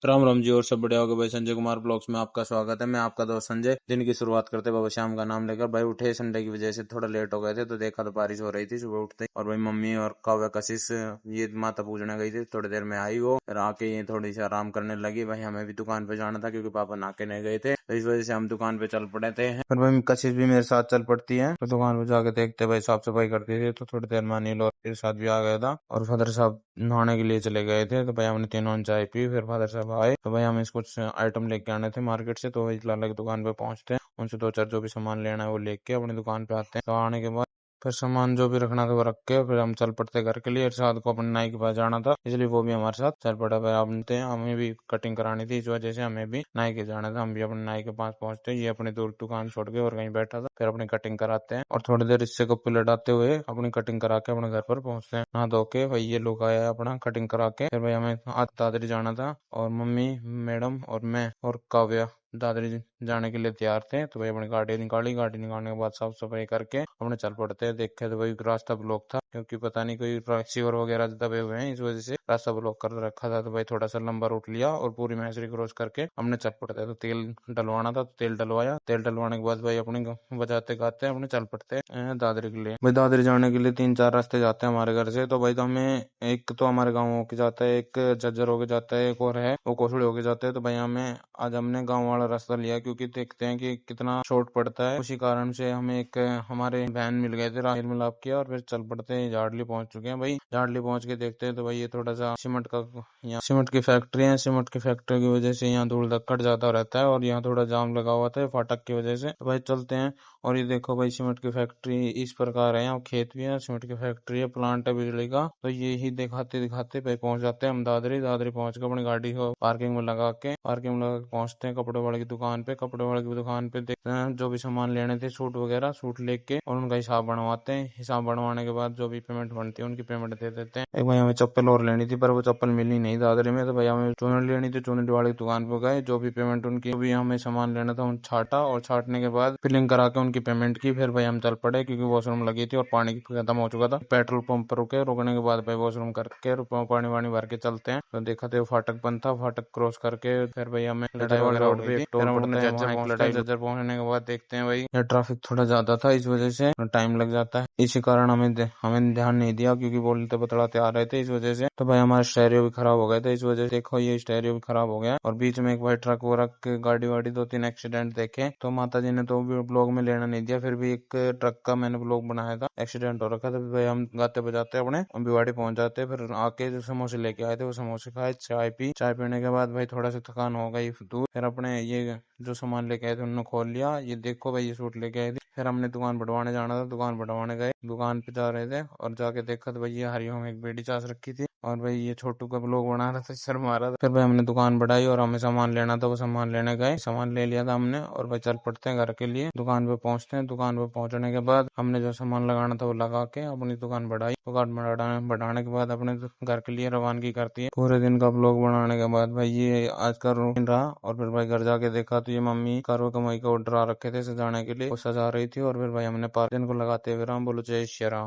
राम राम जी और सब बढ़िया होगा भाई। संजय कुमार ब्लॉग्स में आपका स्वागत है। मैं आपका दोस्त संजय। दिन की शुरुआत करते बाबा श्याम का नाम लेकर। भाई उठे संडे की वजह से थोड़ा लेट हो गए थे, तो देखा तो बारिश हो रही थी सुबह उठते। और भाई मम्मी और काव्या कशिश ये माता पूजने गई थी, थोड़ी देर में आई वो, फिर आके ये थोड़ी सी आराम करने लगी। भाई हमें भी दुकान पे जाना था क्योंकि पापा नाके नहीं गए थे, तो इस वजह से हम दुकान पे चल पड़े थे। फिर भाई कशिश भी मेरे साथ चल पड़ती है, तो दुकान पे जाके देखते भाई साफ सफाई करती थी। तो थोड़ी देर में अनिल और मेरे साथ भी आ गया था, और फादर साहब नहाने के लिए चले गए थे। तो भाई हमने तीनों चाय पी, फिर फादर साहब आए तो भाई हमें कुछ आइटम लेके आने थे मार्केट से। तो वही लाला की दुकान पे पहुंचते हैं, उनसे दो चार जो भी सामान लेना है वो लेके अपनी दुकान पे आते हैं। तो आने के बाद फिर सामान जो भी रखना था वो रख के फिर हम चल पड़ते घर के लिए। इरशाद को अपने नाई के पास जाना था, इसलिए वो भी हमारे साथ चल पड़ा। फिर हमें भी कटिंग करानी थी, इस वजह से हमें भी नाई के जाना था। हम भी अपने नाई के पास पहुंचते, ये अपनी दूर दुकान छोड़ के और कहीं बैठा था। फिर अपनी कटिंग कराते हैं और थोड़ी देर इससे को लटाते हुए अपनी कटिंग करा के अपने घर पर पहुंचते हैं। नहा धो के भाई ये लोग आया अपना कटिंग करा के। फिर भाई हमें आज दादरी जाना था, और मम्मी, मैडम और मैं और काव्या दादरी जाने के लिए तैयार थे। तो भाई अपनी गाड़ी निकाली, गाड़ी निकालने के बाद साफ सफाई करके अपने चल पड़ते हैं। देखे तो भाई रास्ता ब्लॉक था, क्योंकि पता नहीं कोई रिसीवर वगैरह दबे हुए हैं, इस वजह से रास्ता ब्लॉक कर रखा था। तो भाई थोड़ा सा लंबा रूट लिया और पूरी मैसरी क्रॉस करके हमने चल पड़ते। तो तेल डलवाना था, तो तेल डलवाया। तेल डलवाने के बाद भाई अपने बजाते गाते अपने चल पड़ते हैं दादरी के लिए। भाई दादरी जाने के लिए 3-4 रास्ते जाते हैं हमारे घर से। तो भाई तो हमें एक तो हमारे गाँव होके जाता है, एक झज्जर होके जाता है, एक और है वो कोसड़ी होके जाता है। तो भाई हमें आज हमने गाँव वाला रास्ता लिया, क्योंकि देखते हैं कि कितना शॉर्ट पड़ता है। उसी कारण से हमें एक हमारे वैन मिल गए थे, राहिल मिलाप किया और फिर चल पड़ते हैं। जाडली पहुंच चुके हैं। भाई जाडली पहुंच के देखते हैं तो भाई ये थोड़ा सा यहाँ सीमेंट की फैक्ट्री है। सीमेंट की फैक्ट्री की वजह से यहाँ धूल धक्कड़ ज्यादा रहता है, और यहाँ थोड़ा जाम लगा हुआ था फाटक की वजह से। तो भाई चलते हैं। और ये देखो भाई सीमेंट की फैक्ट्री इस प्रकार है, यहाँ खेत भी है, सीमेंट की फैक्ट्री है, प्लांट है बिजली का। तो ये ही दिखाते दिखाते भाई पहुंच जाते हैं हम दादरी। दादरी पहुंच के अपनी गाड़ी को पार्किंग में लगा के पहुंचते हैं कपड़े वाले की दुकान पे। कपड़े वाले की दुकान पे देखते हैं जो भी सामान लेने थे, सूट वगैरह, सूट लेके और उनका हिसाब बनवाते हैं। हिसाब बनवाने के बाद जो भी पेमेंट बनती है उनकी पेमेंट दे देते हैं। एक भाई हमें चप्पल और लेनी थी, पर वो चप्पल मिली नहीं दादरी में। तो भाई हमें चुनरी लेनी थी, चुनरी वाले की दुकान पे गए। जो भी पेमेंट उनकी, जो भी हमें सामान लेना था उन छाटा, और छाटने के बाद फिलिंग करा के उनकी पेमेंट की। फिर भाई हम चल पड़े, क्योंकि वॉशरूम लगी थी और पानी खत्म हो चुका था। पेट्रोल पंप पर रुके, रुकने के बाद भाई वॉशरूम करके पानी वानी भर के चलते हैं। तो देखा तो फाटक बंद था, फाटक क्रॉस करके फिर भाई हमें लड़ाई वगैरह हो गई थी। फिर हम अपने जज्जर पहुंचते हैं। जज्जर पहुंचने के बाद देखते हैं भाई ये ट्रैफिक थोड़ा ज्यादा था, इस वजह से टाइम लग जाता है। इसी कारण हमें ध्यान नहीं दिया, क्योंकि बोलते बतलाते आ रहे थे, इस वजह से। तो भाई हमारा स्टेरियो भी खराब हो गया था, इस वजह से देखो ये स्टेरियो भी खराब हो गया। और बीच में एक भाई ट्रक वरक गाड़ी वाड़ी 2-3 एक्सीडेंट देखे। तो माता जी ने तो ब्लॉग में लेना नहीं दिया, फिर भी एक ट्रक का मैंने ब्लॉग बनाया था, एक्सीडेंट हो रखा था। भाई हम गाते बजाते अपने भिवाड़ी पहुंच जाते। फिर आके जो समोसे लेके आए थे वो समोसे खाए, चाय पी। चाय पीने के बाद भाई थोड़ा सा थकान हो गई दूर। फिर अपने ये जो सामान लेके आए थे उन्होंने खोल लिया। ये देखो भाई ये सूट लेके आए थे। फिर हमने दुकान बढ़वाने जाना था, दुकान बढ़वाने गए, दुकान पे जा रहे थे और जाके देखा तो भाई ये हरिओम एक बेटी चास रखी थी, और भाई ये छोटू का ब्लॉग बना रहा था, शर्म आ रहा था। फिर भाई हमने दुकान बढ़ाई और हमें सामान लेना था, वो सामान लेने गए, सामान ले लिया था हमने। और भाई चल पड़ते हैं घर के लिए। दुकान पे पहुंचते हैं। दुकान पे पहुंचने के बाद हमने जो सामान लगाना था वो लगा के अपनी दुकान बढ़ाई। दुकान बढ़ाने के बाद अपने घर के लिए रवानगी करती है। पूरे दिन का ब्लॉग बनाने के बाद भाई ये आज का रूटीन रहा। और फिर भाई घर जाके देखा तो ये मम्मी करो कमाई का ऑर्डर आ रखे थे सजाने के लिए, वो सजा रही थी। और फिर भाई हमने पार्क को लगाते हुए राम बोलो जय श्री राम।